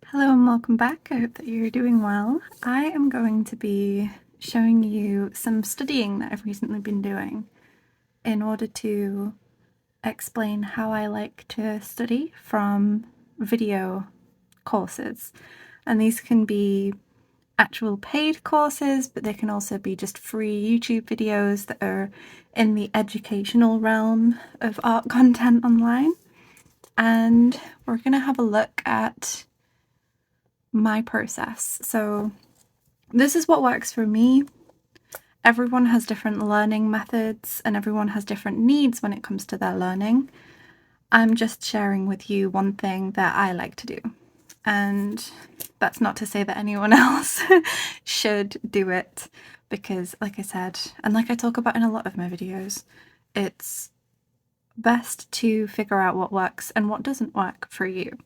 Hello and welcome back. I hope that you're doing well. I am going to be showing you some studying that I've recently been doing in order to explain how I like to study from video courses. And these can be actual paid courses, but they can also be just free YouTube videos that are in the educational realm of art content online. And we're going to have a look at my process. So this is what works for me. Everyone has different learning methods and everyone has different needs when it comes to their learning. I'm just sharing with you one thing that I like to do. And that's not to say that anyone else should do it, because like I said, and like I talk about in a lot of my videos, it's best to figure out what works and what doesn't work for you.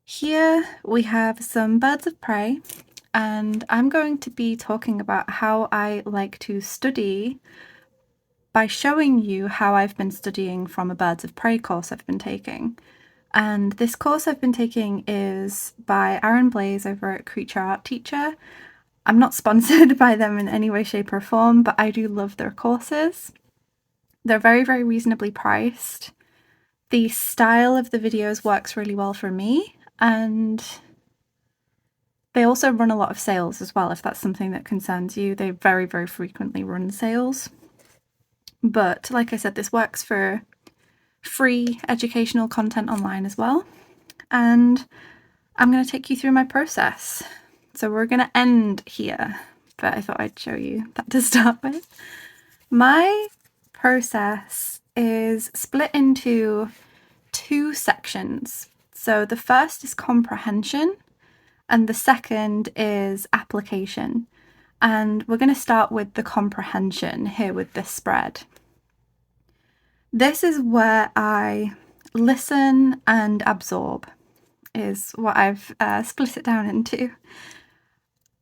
Here we have some birds of prey, and I'm going to be talking about how I like to study by showing you how I've been studying from a birds of prey course I've been taking. And this course I've been taking is by Aaron Blaze over at Creature Art Teacher. I'm not sponsored by them in any way, shape or form, but I do love their courses. They're very, very reasonably priced. The style of the videos works really well for me, and they also run a lot of sales as well, if that's something that concerns you. They very, very frequently run sales. But like I said, this works for free educational content online as well. And I'm going to take you through my process. So we're going to end here, but I thought I'd show you that to start with. My process is split into two sections. So the first is comprehension, and the second is application. And we're going to start with the comprehension here with this spread. This is where I listen and absorb, is what I've split it down into.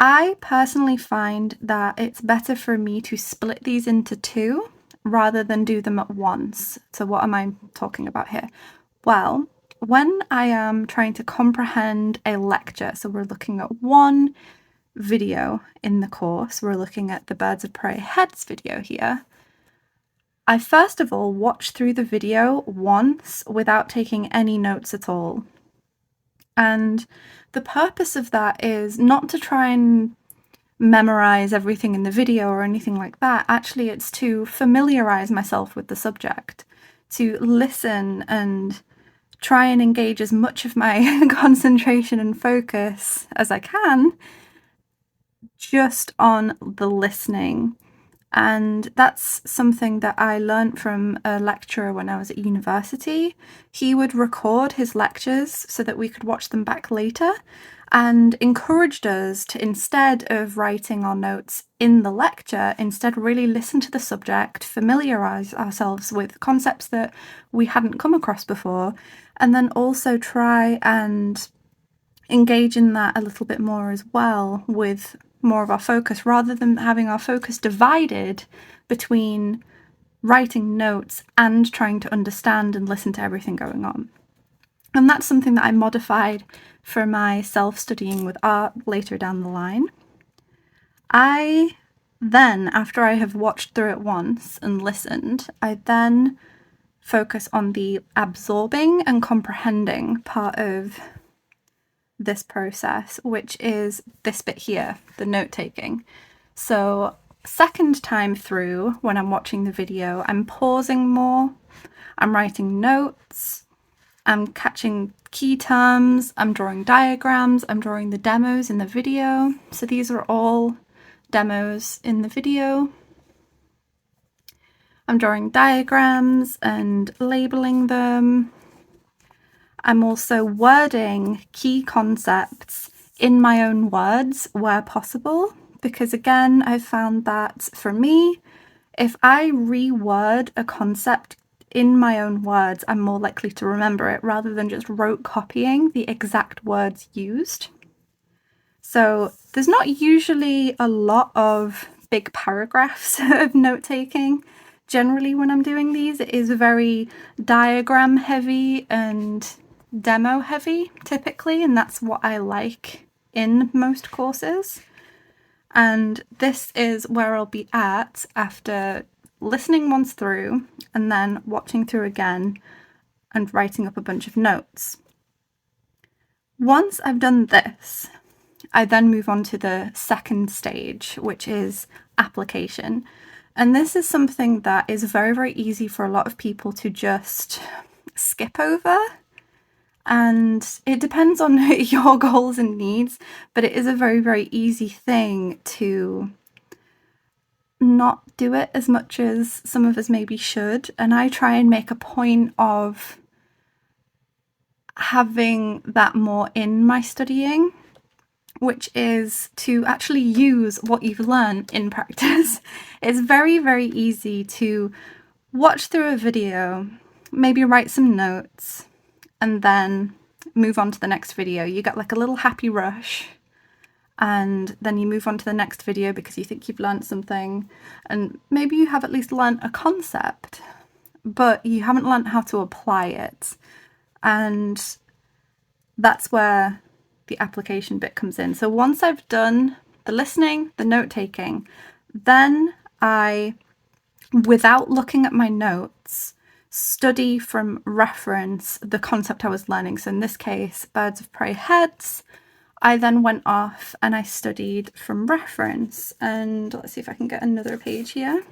I personally find that it's better for me to split these into two rather than do them at once. So what am I talking about here? Well, when I am trying to comprehend a lecture, so we're looking at one video in the course, we're looking at the Birds of Prey heads video here, I first of all watch through the video once without taking any notes at all. And the purpose of that is not to try and memorize everything in the video or anything like that. Actually, it's to familiarize myself with the subject, to listen and try and engage as much of my concentration and focus as I can just on the listening. And that's something that I learned from a lecturer when I was at university. He would record his lectures so that we could watch them back later, and encouraged us to, instead of writing our notes in the lecture, instead really listen to the subject, familiarize ourselves with concepts that we hadn't come across before, and then also try and engage in that a little bit more as well, with more of our focus, rather than having our focus divided between writing notes and trying to understand and listen to everything going on. And that's something that I modified for my self-studying with art later down the line. I then, after I have watched through it once and listened, I then focus on the absorbing and comprehending part of this process, which is this bit here, the note-taking. So second time through, when I'm watching the video, I'm pausing more, I'm writing notes, I'm catching key terms, I'm drawing diagrams, I'm drawing the demos in the video. So these are all demos in the video. I'm drawing diagrams and labeling them. I'm also wording key concepts in my own words where possible, because again, I've found that for me, if I reword a concept in my own words, I'm more likely to remember it rather than just rote copying the exact words used. So there's not usually a lot of big paragraphs of note-taking. Generally, when I'm doing these, it is very diagram heavy and demo heavy typically, and that's what I like in most courses. And this is where I'll be at after listening once through and then watching through again and writing up a bunch of notes. Once I've done this, I then move on to the second stage, which is application. And this is something that is very, very easy for a lot of people to just skip over. And it depends on your goals and needs, but it is a very, very easy thing to not do it as much as some of us maybe should. And I try and make a point of having that more in my studying, which is to actually use what you've learned in practice. It's very, very easy to watch through a video, maybe write some notes, and then move on to the next video. You get like a little happy rush, and then you move on to the next video because you think you've learned something, and maybe you have at least learned a concept, but you haven't learned how to apply it. And that's where the application bit comes in. So once I've done the listening, the note-taking, then I, without looking at my notes, study from reference the concept I was learning. So in this case, birds of prey heads. I then went off and I studied from reference. And let's see if I can get another page here.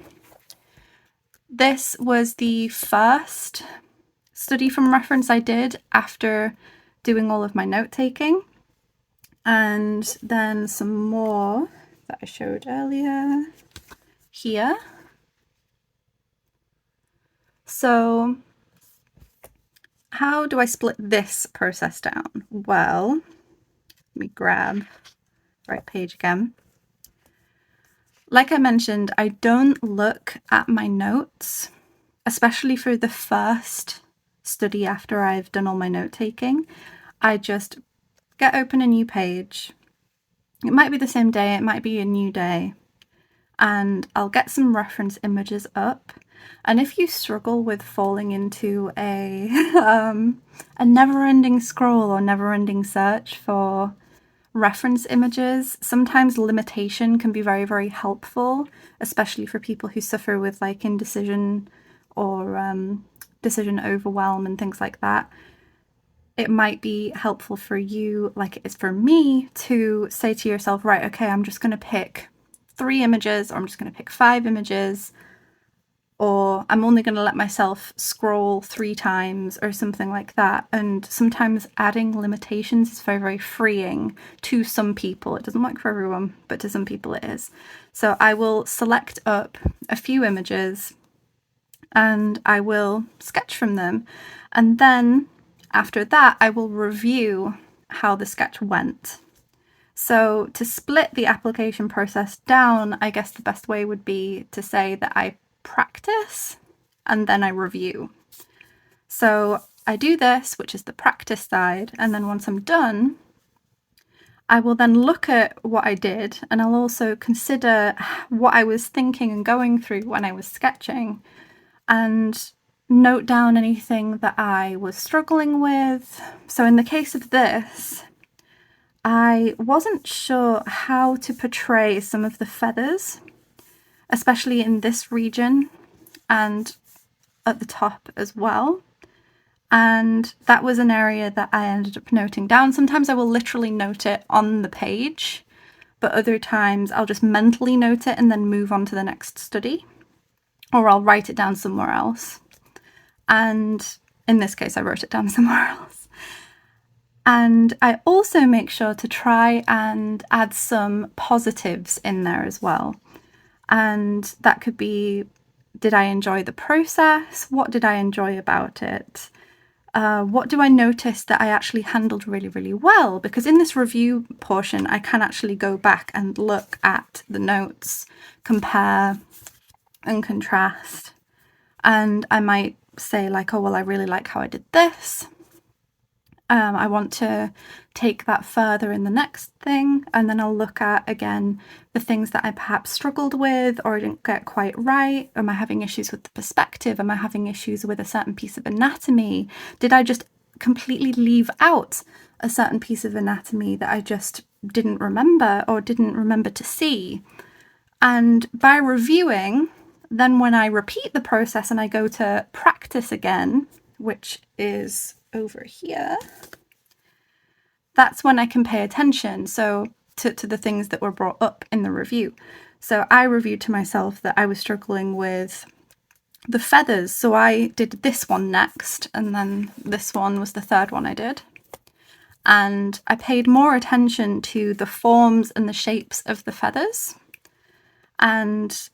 This was the first study from reference I did after doing all of my note-taking. And then some more that I showed earlier here. So how do I split this process down? Well, let me grab the right page again. Like I mentioned, I don't look at my notes, especially for the first study after I've done all my note-taking. I just get open a new page. It might be the same day, it might be a new day, and I'll get some reference images up. And if you struggle with falling into a never-ending scroll or never-ending search for reference images, sometimes limitation can be very, very helpful, especially for people who suffer with like indecision or decision overwhelm and things like that. It might be helpful for you, like it is for me, to say to yourself, right, okay, I'm just going to pick 3 images, or I'm just going to pick 5 images, or I'm only going to let myself scroll 3 times or something like that. And sometimes adding limitations is very, very freeing to some people. It doesn't work for everyone, but to some people it is. So I will select up a few images and I will sketch from them. And then after that, I will review how the sketch went. So to split the application process down, I guess the best way would be to say that I practice and then I review. So I do this, which is the practice side, and then once I'm done, I will then look at what I did, and I'll also consider what I was thinking and going through when I was sketching, and note down anything that I was struggling with. So in the case of this, I wasn't sure how to portray some of the feathers, especially in this region and at the top as well. And that was an area that I ended up noting down. Sometimes I will literally note it on the page, but other times I'll just mentally note it and then move on to the next study, or I'll write it down somewhere else. And in this case, I wrote it down somewhere else. And I also make sure to try and add some positives in there as well. And that could be, did I enjoy the process? What did I enjoy about it? What do I notice that I actually handled really, really well? Because in this review portion, I can actually go back and look at the notes, compare and contrast. And I might say like, oh, well, I really like how I did this. I want to take that further in the next thing, and then I'll look at, again, the things that I perhaps struggled with or didn't get quite right. Am I having issues with the perspective? Am I having issues with a certain piece of anatomy? Did I just completely leave out a certain piece of anatomy that I just didn't remember or didn't remember to see. And by reviewing, then when I repeat the process and I go to practice again, which is over here, that's when I can pay attention to the things that were brought up in the review. So I reviewed to myself that I was struggling with the feathers. So I did this one next, and then this one was the third one I did. And I paid more attention to the forms and the shapes of the feathers and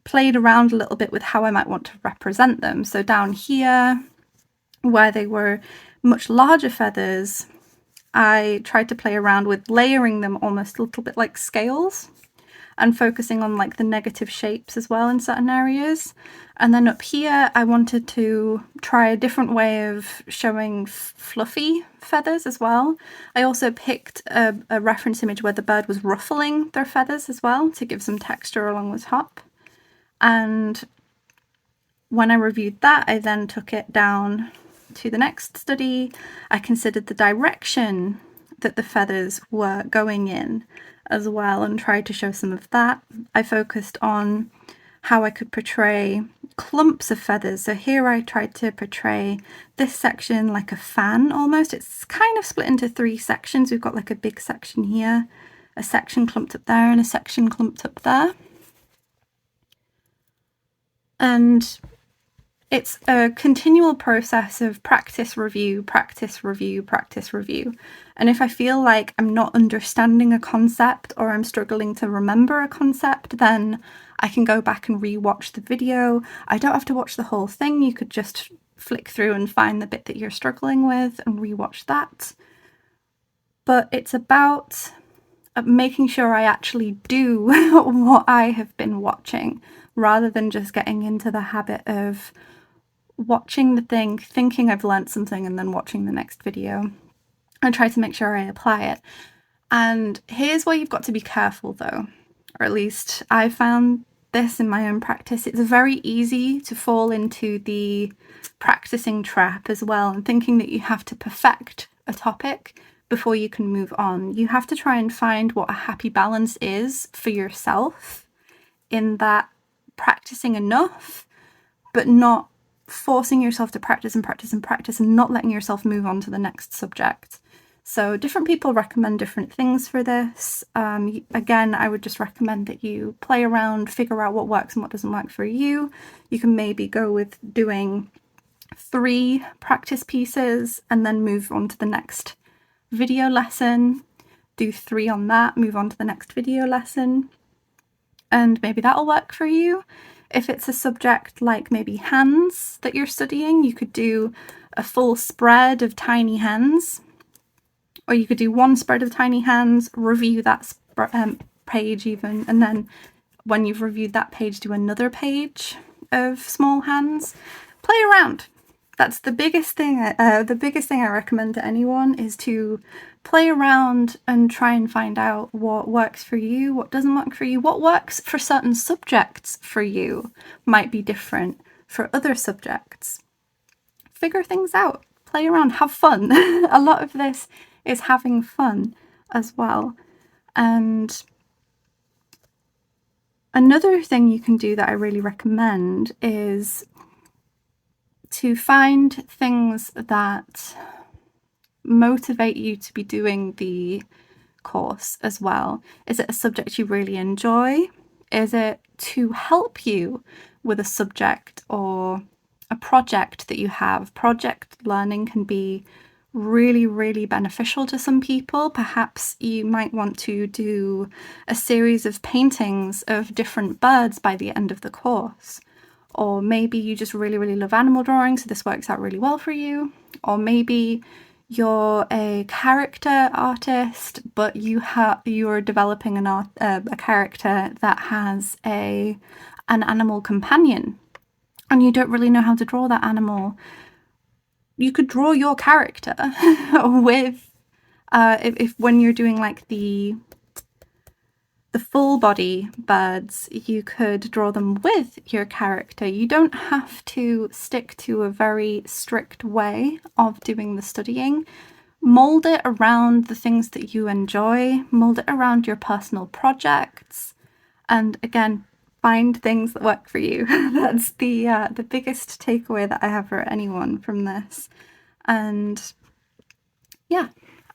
played around a little bit with how I might want to represent them. So down here, where they were much larger feathers, I tried to play around with layering them almost a little bit like scales and focusing on like the negative shapes as well in certain areas. And then up here, I wanted to try a different way of showing fluffy feathers as well. I also picked a reference image where the bird was ruffling their feathers as well to give some texture along the top. And when I reviewed that, I then took it down to the next study. I considered the direction that the feathers were going in as well and tried to show some of that. I focused on how I could portray clumps of feathers. So here I tried to portray this section like a fan almost. It's kind of split into 3 sections. We've got like a big section here, a section clumped up there, and a section clumped up there. And it's a continual process of practice, review, practice, review, practice, review. And if I feel like I'm not understanding a concept or I'm struggling to remember a concept, then I can go back and re-watch the video. I don't have to watch the whole thing. You could just flick through and find the bit that you're struggling with and re-watch that. But it's about making sure I actually do what I have been watching, rather than just getting into the habit of watching the thing, thinking I've learnt something, and then watching the next video. I try to make sure I apply it. And here's where you've got to be careful though, or at least I found this in my own practice. It's very easy to fall into the practicing trap as well, and thinking that you have to perfect a topic before you can move on. You have to try and find what a happy balance is for yourself, in that practicing enough, but not forcing yourself to practice and practice and practice and not letting yourself move on to the next subject. So different people recommend different things for this. Again, I would just recommend that you play around, figure out what works and what doesn't work for you. You can maybe go with doing 3 practice pieces and then move on to the next video lesson. Do 3 on that, move on to the next video lesson. And maybe that'll work for you. If it's a subject like maybe hands that you're studying, you could do a full spread of tiny hands, or you could do 1 spread of tiny hands, review that page even, and then when you've reviewed that page, do another page of small hands. Play around. That's the biggest thing. The biggest thing I recommend to anyone is to play around and try and find out what works for you, what doesn't work for you. What works for certain subjects for you might be different for other subjects. Figure things out, play around, have fun. A lot of this is having fun as well. And another thing you can do that I really recommend is to find things that motivate you to be doing the course as well. Is it a subject you really enjoy? Is it to help you with a subject or a project that you have? Project learning can be really, really beneficial to some people. Perhaps you might want to do a series of paintings of different birds by the end of the course. Or maybe you just really, really love animal drawing, so this works out really well for you. Or maybe you're a character artist, but you're developing a character that has an animal companion, and you don't really know how to draw that animal. You could draw your character with if when you're doing like the the full body birds, you could draw them with your character. You don't have to stick to a very strict way of doing the studying. Mold it around the things that you enjoy, mold it around your personal projects, and again, find things that work for you. That's the biggest takeaway that I have for anyone from this. And yeah,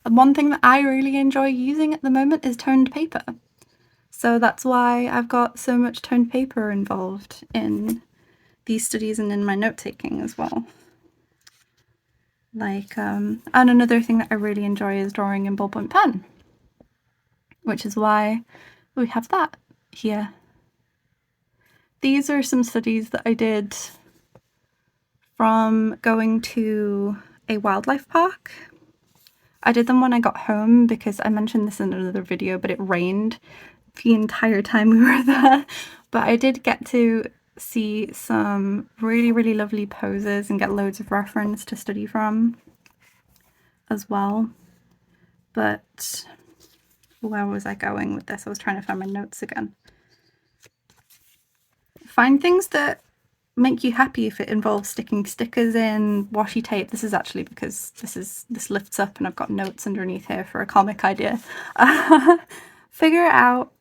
one thing that I really enjoy using at the moment is toned paper. So that's why I've got so much toned paper involved in these studies and in my note-taking as well. And another thing that I really enjoy is drawing in ballpoint pen, which is why we have that here. These are some studies that I did from going to a wildlife park. I did them when I got home because I mentioned this in another video, but it rained the entire time we were there. But I did get to see some really, really lovely poses and get loads of reference to study from as well. But where was I going with this? I was trying to find my notes again. Find things that make you happy. If it involves sticking stickers in, washi tape. This is actually because this lifts up and I've got notes underneath here for a comic idea. Figure out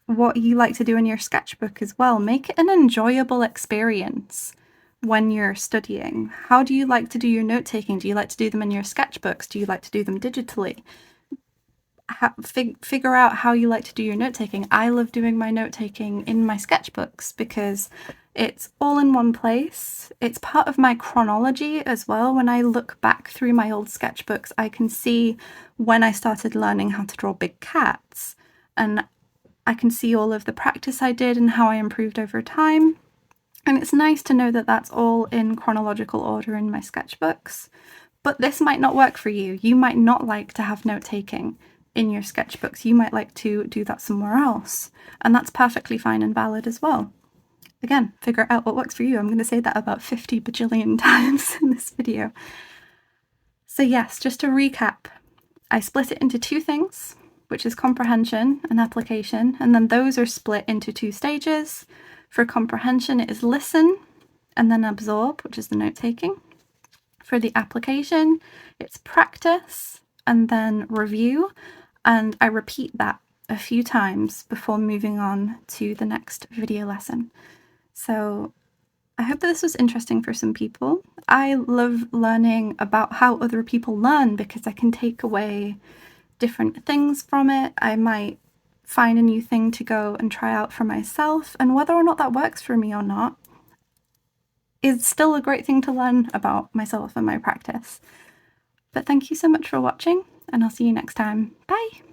what you like to do in your sketchbook as well. Make it an enjoyable experience when you're studying. How do you like to do your note-taking? Do you like to do them in your sketchbooks? Do you like to do them digitally? Figure out how you like to do your note-taking. I love doing my note-taking in my sketchbooks because it's all in one place. It's part of my chronology as well. When I look back through my old sketchbooks, I can see when I started learning how to draw big cats, and I can see all of the practice I did and how I improved over time. And it's nice to know that that's all in chronological order in my sketchbooks. But this might not work for you. You might not like to have note-taking in your sketchbooks. You might like to do that somewhere else. And that's perfectly fine and valid as well. Again, figure out what works for you. I'm going to say that about 50 bajillion times in this video. So yes, just to recap, I split it into two things, which is comprehension and application, and then those are split into two stages. For comprehension, it is listen and then absorb, which is the note-taking. For the application, it's practice and then review, and I repeat that a few times before moving on to the next video lesson. So I hope that this was interesting for some people. I love learning about how other people learn because I can take away different things from it. I might find a new thing to go and try out for myself, and whether or not that works for me or not is still a great thing to learn about myself and my practice. But thank you so much for watching, and I'll see you next time. Bye!